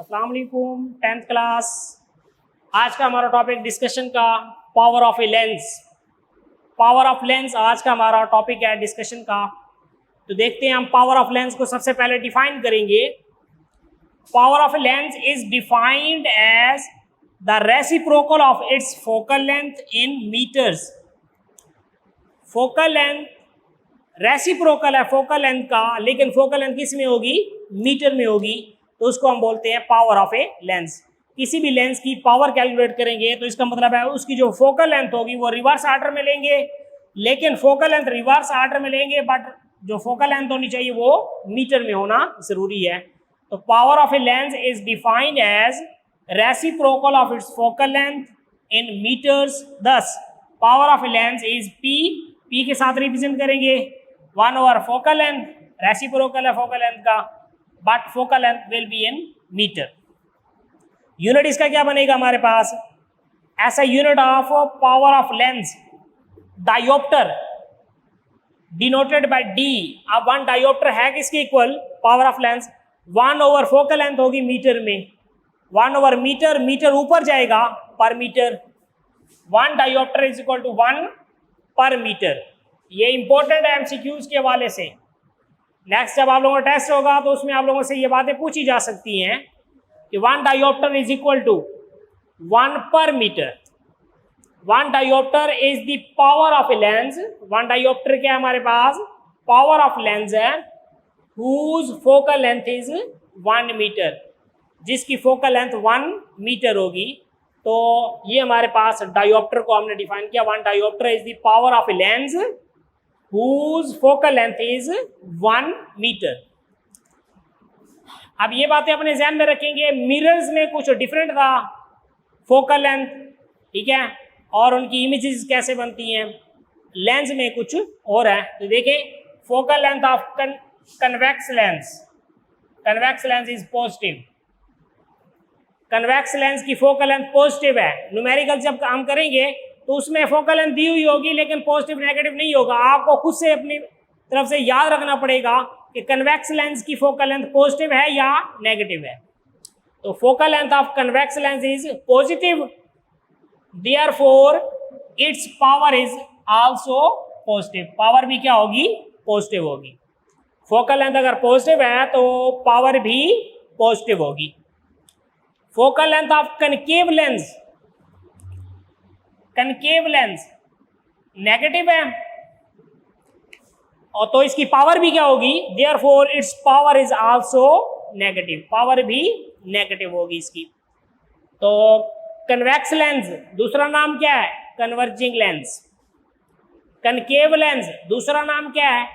अस्सलाम वालेकुम 10th class. आज का हमारा टॉपिक डिस्कशन का power of a lens. Power of lens आज का हमारा टॉपिक है डिस्कशन का। तो देखते हैं हम पावर ऑफ लेंस को सबसे पहले डिफाइन करेंगे। Power of a lens is defined as the reciprocal of its focal length in metres. Focal length reciprocal है फोकल लेंथ का, लेकिन फोकल लेंथ किस में होगी? मीटर में होगी। तो उसको हम बोलते हैं पावर ऑफ ए लेंस। किसी भी लेंस की पावर कैलकुलेट करेंगे तो इसका मतलब है उसकी जो फोकल लेंथ होगी वो रिवर्स आर्डर में लेंगे, लेकिन फोकल लेंथ रिवर्स आर्डर में लेंगे बट जो फोकल लेंथ होनी चाहिए वो मीटर में होना जरूरी है। तो power of a lens is defined as reciprocal of its focal length in metres. दस power of a lens is P के साथ रिप्रेजेंट करेंगे 1/4 फोकल लेंथ। रेसिप्रोकल है फोकल लेंथ का but focal length will be in metre. Unit इसका क्या बनेगा हमारे पास? ऐसा unit of power of lens dioptre denoted by D. अब 1 डायोप्टर है किसके equal? Power of lens 1/4 focal length होगी मीटर में। 1/4 मीटर, मीटर ऊपर जाएगा per metre. 1 dioptre is equal to 1 per metre. ये इंपॉर्टेंट है एमसीक्यूज के हवाले से। नेक्स्ट जब आप लोगों का टेस्ट होगा तो उसमें आप लोगों से ये बातें पूछी जा सकती हैं कि 1 dioptre is equal to 1 per metre. 1 dioptre is the power of a lens. 1 dioptre क्या है हमारे पास? पावर ऑफ लेंस है whose focal length is 1 metre, जिसकी फोकल लेंथ 1 मीटर होगी। तो ये हमारे पास डायोप्टर को हमने डिफाइन किया। 1 dioptre is the power of a lens whose focal length is 1 metre. अब ये बातें अपने ध्यान में रखेंगे। मिरर्स में कुछ डिफरेंट था फोकल लेंथ, ठीक है, और उनकी इमेजेस कैसे बनती हैं। लेंस में कुछ और है। तो देखिए focal length of convex lens, convex lens is positive. Convex lens की फोकल लेंथ पॉजिटिव है। न्यूमेरिकल जब हम करेंगे तो उसमें फोकल लेंथ दी हुई होगी लेकिन पॉजिटिव नेगेटिव नहीं होगा। आपको खुद से अपनी तरफ से याद रखना पड़ेगा कि कन्वेक्स लेंस की फोकल लेंथ पॉजिटिव है या नेगेटिव है। तो focal length of convex lens is positive, therefore it's power is also positive. Power भी क्या होगी? पॉजिटिव होगी। फोकल लेंथ अगर पॉजिटिव है तो पावर भी पॉजिटिव होगी। Focal length of concave lens, concave lens negative है और तो इसकी पावर भी क्या होगी? Therefore it's power is also negative. Power भी नेगेटिव होगी इसकी। तो कन्वेक्स लेंस दूसरा नाम क्या है? Converging lens. कनकेव लेंस दूसरा नाम क्या है?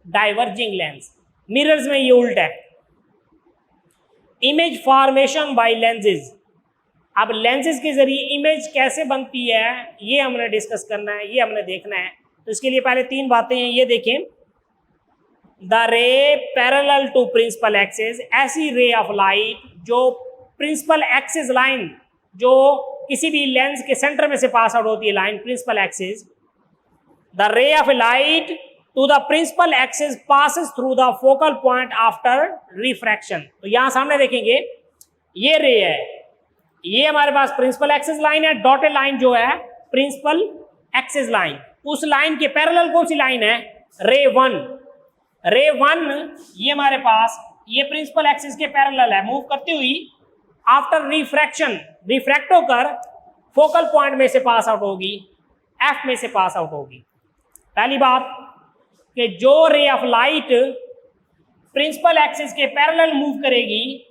Diverging lens. मिरर्स में ये उल्टा है। Image formation by lenses. अब लेंसेज के जरिए इमेज कैसे बनती है ये हमने डिस्कस करना है, ये हमने देखना है। तो इसके लिए पहले 3 बातें हैं, ये देखें। The ray parallel to principal axis, ऐसी रे ऑफ लाइट जो प्रिंसिपल एक्सिस लाइन, जो किसी भी लेंस के सेंटर में से पास आउट होती है line principal axis. The ray of light to the principal axis passes through the focal point after refraction. तो यहां सामने देखेंगे ये रे है, ये हमारे पास प्रिंसिपल एक्सिस लाइन है। डॉटेड लाइन जो है प्रिंसिपल एक्सिस लाइन, उस लाइन के पैरेलल कौन सी लाइन है? रे 1। रे 1 ये हमारे पास ये प्रिंसिपल एक्सिस के पैरेलल है, मूव करती हुई आफ्टर रिफ्रैक्शन, रिफ्रैक्ट होकर फोकल पॉइंट में से पास आउट होगी, एफ में से पास आउट होगी। पहली बात कि जो ray of light principal axis के पैरेलल मूव करेगी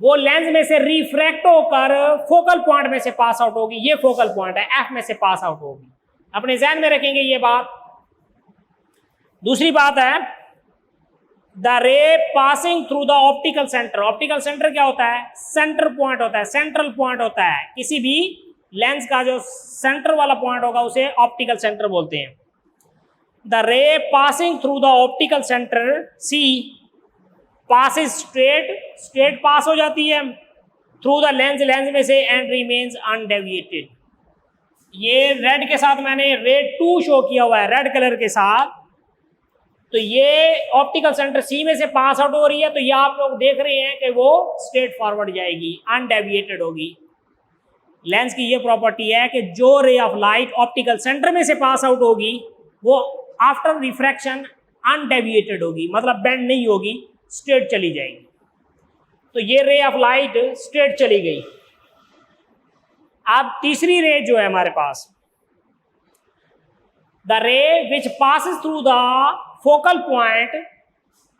वो लेंस में से रिफ्रैक्ट होकर फोकल पॉइंट में से पास आउट होगी। ये फोकल पॉइंट है, एफ में से पास आउट होगी। अपने ध्यान में रखेंगे ये बात। दूसरी बात है the ray passing through the optical centre. Optical centre क्या होता है? सेंटर पॉइंट होता है, सेंट्रल पॉइंट होता है। किसी भी लेंस का जो सेंटर वाला पॉइंट होगा उसे ऑप्टिकल सेंटर बोलते हैं। The ray passing through the optical centre C passes straight pass हो जाती है थ्रू द लेंस, लेंस में से एंड रिमेन्स अनडेविएटेड। ये रेड के साथ मैंने रे 2 शो किया हुआ है, रेड कलर के साथ। तो ये ऑप्टिकल सेंटर सी में से पास आउट हो रही है, तो ये आप लोग देख रहे हैं कि वो स्ट्रेट फॉरवर्ड जाएगी, अनडेविएटेड होगी। लेंस की ये प्रॉपर्टी है कि जो ray of light optical centre में से पास आउट होगी वो आफ्टर रिफ्रैक्शन अनडेविएटेड होगी, मतलब बेंड नहीं होगी, स्ट्रेट चली जाएगी। तो ये रे ऑफ लाइट स्ट्रेट चली गई। अब तीसरी रे जो है हमारे पास, the ray which passes through the focal point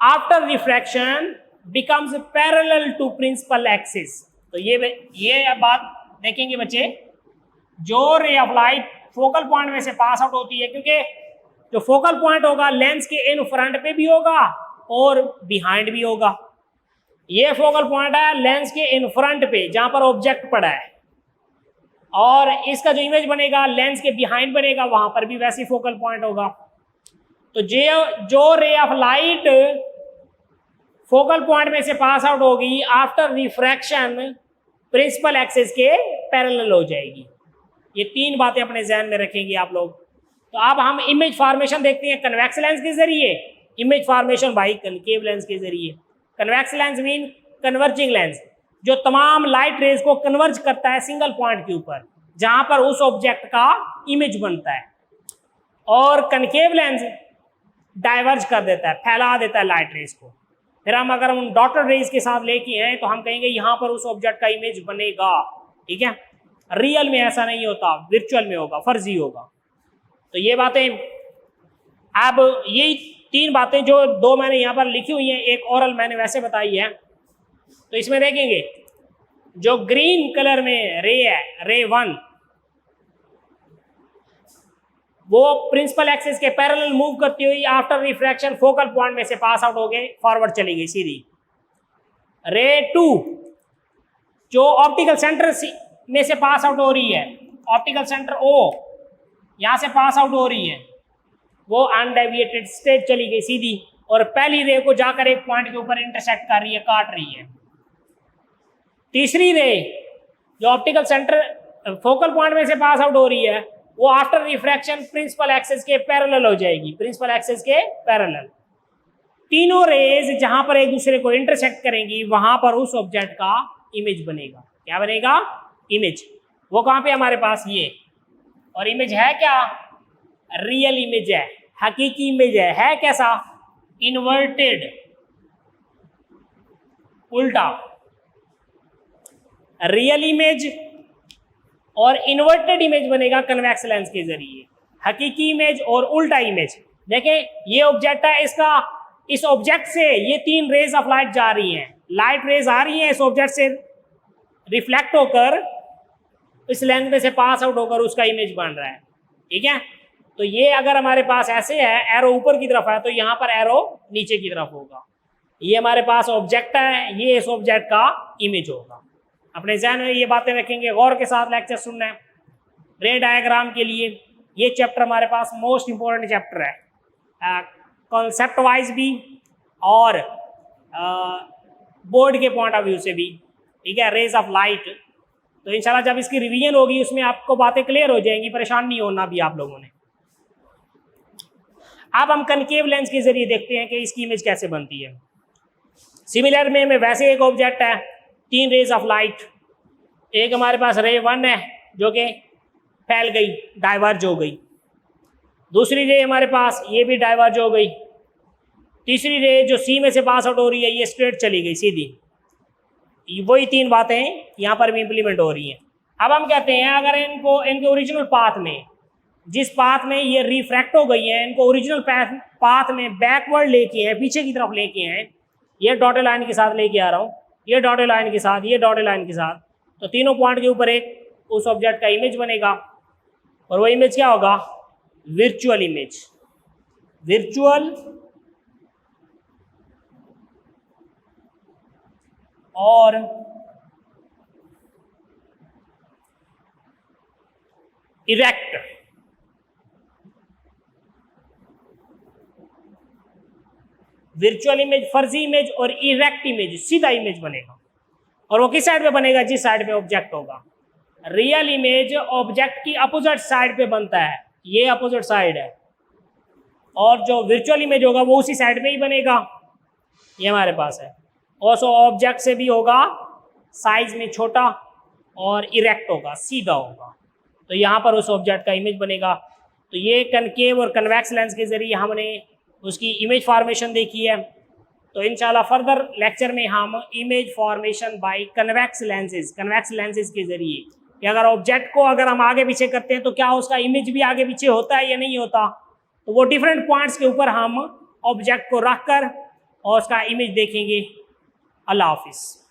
after refraction becomes parallel to principal axis. तो ये बात देखेंगे बच्चे, जो ray of light focal point में से पास आउट होती है, क्योंकि जो फोकल पॉइंट होगा लेंस के इन फ्रंट पे भी होगा और बिहाइंड भी होगा। ये फोकल पॉइंट है लेंस के इन फ्रंट पे जहां पर ऑब्जेक्ट पड़ा है, और इसका जो इमेज बनेगा लेंस के बिहाइंड बनेगा, वहां पर भी वैसी फोकल पॉइंट होगा। तो जो ray of light focal point में से पास आउट होगी आफ्टर रिफ्रैक्शन प्रिंसिपल एक्सिस के पैरेलल हो जाएगी। ये तीन बातें अपने ध्यान में रखेंगे आप लोग। तो अब हम इमेज फॉर्मेशन देखते हैं कन्वेक्स लेंस के जरिए, इमेज फॉर्मेशन भाई कनकेव लेंस के जरिए। Convex lens mean converging lens, जो तमाम लाइट रेज को कन्वर्ज करता है सिंगल पॉइंट के ऊपर जहां पर उस ऑब्जेक्ट का इमेज बनता है। और कनकेव लेंस डाइवर्ज कर देता है, फैला देता है लाइट रेज को। फिर हम अगर हम डॉटेड रेज के साथ लेके आए तो हम कहेंगे यहां पर उस ऑब्जेक्ट का इमेज बनेगा, ठीक है। रियल में ऐसा नहीं होता, वर्चुअल में होगा, फर्जी होगा। तो ये बातें, अब ये तीन बातें जो दो मैंने यहाँ पर लिखी हुई हैं, एक ओरल मैंने वैसे बताई है। तो इसमें देखेंगे जो ग्रीन कलर में रे है, रे 1, वो प्रिंसिपल एक्सिस के पैरेलल मूव करती हुई आफ्टर रिफ्रैक्शन फोकल पॉइंट में से पास आउट हो गए, फॉरवर्ड चली गई सीधी। रे 2 जो ऑप्टिकल सेंटर में से पास आउट हो रही है, ऑप्टिकल सेंटर O यहां से पास आउट हो रही है, वो अनडेविएटेड स्ट्रेट चली गई सीधी, और पहली रे को जाकर एक पॉइंट के ऊपर इंटरसेक्ट कर रही है, काट रही है। तीसरी रे जो ऑप्टिकल सेंटर फोकल पॉइंट में से पास आउट हो रही है, वो आफ्टर रिफ्रैक्शन प्रिंसिपल एक्सिस के पैरेलल हो जाएगी, प्रिंसिपल एक्सिस के पैरेलल। तीनों रेज जहां पर एक दूसरे को इंटरसेक्ट करेंगी वहां पर उस ऑब्जेक्ट का इमेज बनेगा। क्या बनेगा? इमेज। वो कहां पे हमारे पास ये, और इमेज है क्या? रियल इमेज है, हकीकी इमेज है कैसा? इन्वर्टेड, उल्टा। रियल इमेज और इन्वर्टेड इमेज बनेगा कन्वेक्स लेंस के जरिए, हकीकी इमेज और उल्टा इमेज। देखें ये ऑब्जेक्ट है, इसका इस ऑब्जेक्ट से ये तीन रेज ऑफ लाइट जा रही हैं, लाइट रेज आ रही हैं इस ऑब्जेक्ट से रिफ्लेक्ट होकर इस लेंस में से पास आउट होकर उसका इमेज बन रहा है, ठीक है। तो ये अगर हमारे पास ऐसे है, एरो ऊपर की तरफ है, तो यहाँ पर एरो नीचे की तरफ होगा। ये हमारे पास ऑब्जेक्ट है, ये इस ऑब्जेक्ट का इमेज होगा। अपने ध्यान में ये बातें रखेंगे, गौर के साथ लेक्चर सुनना है। रे डायग्राम के लिए ये चैप्टर हमारे पास मोस्ट इंपॉर्टेंट चैप्टर है, कॉन्सेप्ट वाइज भी और बोर्ड के पॉइंट ऑफ व्यू से भी, ठीक है। रेज ऑफ लाइट, तो इंशाल्लाह जब इसकी रिवीजन होगी उसमें आपको बातें क्लियर हो जाएंगी, परेशान नहीं होना भी आप लोगों ने। अब हम कनकेव लेंस के जरिए देखते हैं कि इसकी इमेज कैसे बनती है। सिमिलर में वैसे एक ऑब्जेक्ट है, तीन रेज ऑफ लाइट, एक हमारे पास रे 1 है जो कि फैल गई, डाइवर्ज हो गई। दूसरी रे हमारे पास ये भी डाइवर्ज हो गई। तीसरी रे जो सी में से पास आउट हो रही है, ये स्ट्रेट चली गई सीधी। वही तीन बातें यहाँ पर भी इंप्लीमेंट हो रही हैं। अब हम कहते हैं अगर इनको इनके ओरिजिनल पाथ में, जिस पाथ में ये रिफ्रैक्ट हो गई है, इनको ओरिजिनल पाथ में बैकवर्ड लेके हैं, पीछे की तरफ लेके हैं, ये डॉटेड लाइन के साथ लेके आ रहा हूँ, ये डॉटेड लाइन के साथ, ये डॉटेड लाइन के साथ, तो तीनों पॉइंट के ऊपर एक उस ऑब्जेक्ट का इमेज बनेगा। और वो इमेज क्या होगा? Virtual image. वर्चुअल और इरेक्ट। वर्चुअल इमेज फर्जी इमेज और इरेक्ट इमेज सीधा इमेज बनेगा। और वो किस साइड पे बनेगा? जिस साइड पे ऑब्जेक्ट होगा। रियल इमेज ऑब्जेक्ट की अपोजिट साइड पे बनता है, ये अपोजिट साइड है, और जो वर्चुअल इमेज होगा वो उसी साइड में ही बनेगा, ये हमारे पास है। ऑल्सो ऑब्जेक्ट से भी होगा साइज में छोटा और इरेक्ट होगा, सीधा होगा, तो यहाँ पर उस ऑब्जेक्ट का इमेज बनेगा। तो ये कनकेव और कन्वेक्स लेंस के ज़रिए हमने उसकी इमेज फॉर्मेशन देखी है। तो इंशाल्लाह फर्दर लेक्चर में हम image formation by convex lenses के ज़रिए कि अगर ऑब्जेक्ट को अगर हम आगे पीछे करते हैं तो क्या उसका इमेज भी आगे पीछे होता है या नहीं होता, तो वो डिफरेंट पॉइंट्स के ऊपर हम ऑब्जेक्ट को रख कर और उसका इमेज देखेंगे। अल्लाह हाफिज़।